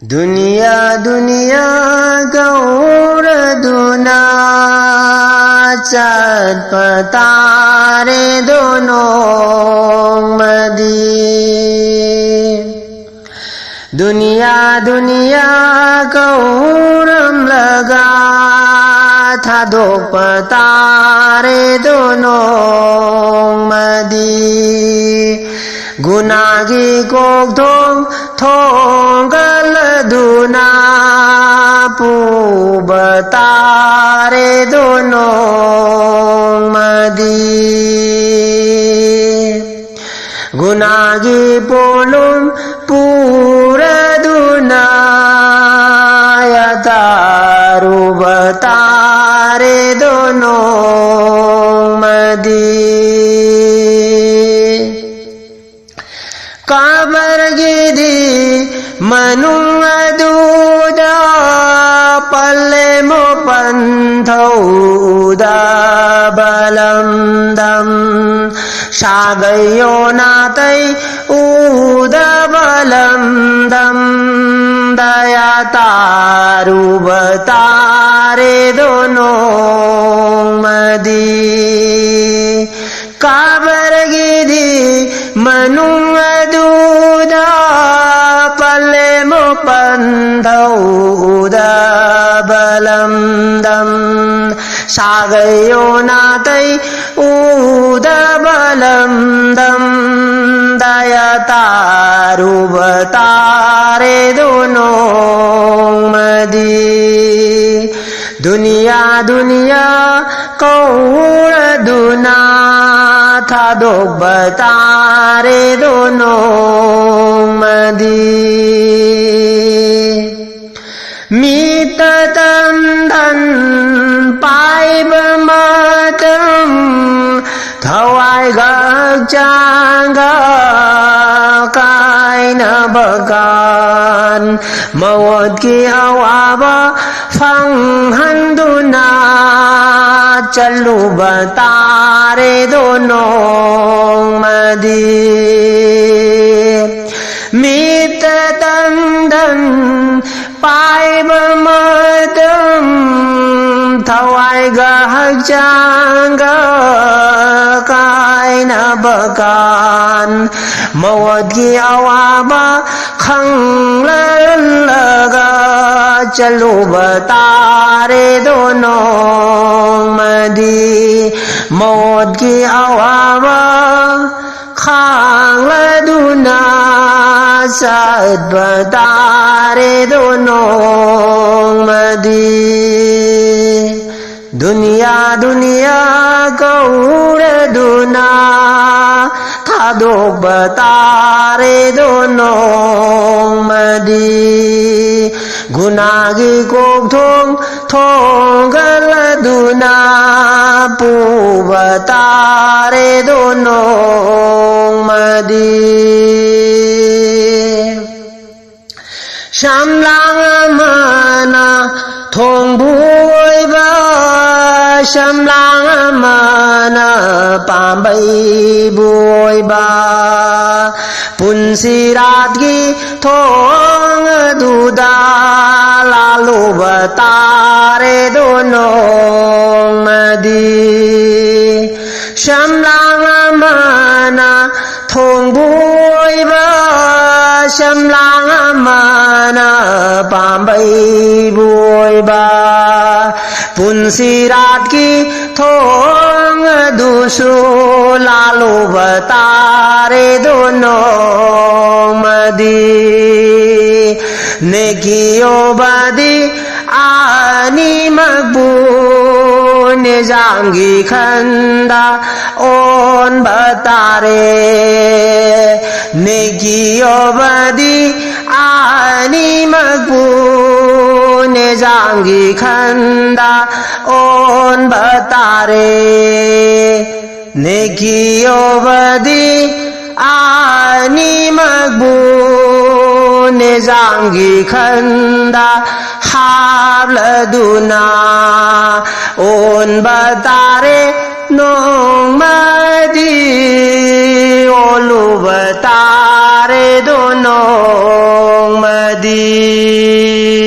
दुनिया दुनिया गौर दुना चटपटारे दोनों मदी दुनिया दुनिया गौरम लगा था दो पतारे दोनों मदी गुनागी को थोंगल दुना पूबतारे दोनों मदी गुनागी पोलुम पूरा दुना यतारु बतारे दोनों मदी काबर गिदी मनुंग दूदा पल्ले मो पंथौदा बलम दम शागयो नातै उदा बलम दम दया तारु बतारे दोनों मदी काबर गिदी मनुंग दूदा पल्ले मो पंथौदा बलम दम शागयो नातै उदा बलम दम दया तारु बतारे दोनों मदी दुनिया दुनिया कौर दुना था दो बतारे दोनों मदी मीत तम धन पाइब मतम थवाई गजांगा काय न बगान मवद की हवाबा फंगहन दुना चलू बतारे दोनों मदी मीत तंदन पाइब मतम थवाई गजांगा काय न बगान मवद की अवाबा खंगलन लगा चलो बतारे दोनों मदी मौत की अवाबा खांग दुना सद बतारे दोनों मदी दुनिया दुनिया गौर दुना था दो बतारे दोनों मदी गुनागी को थोंगल दुना पूबतारे दोनों मदी शामलांग मना थोंग बुइबा शामलांग मना पांबै बुइबा पुंसीरात की थोंग दुदा लालू बतारे दोनों मदी शामलांग मना थोंग बुइबा शामलांग मना पांबै बुइबा पुंसीरात की थोंग दुसु लालू बतारे दोनों मदी नेकियो बदी आनी मकबू निजांगी खंदा ओन बतारे नेकियो बदी आनी मकबू निजांगी खंदा ओन बतारे नेकियो बदी आनी मकबू निजांगी खंदा हाबल दुना ओन बतारे नोंग मदी ओलू बतारे दोनों दी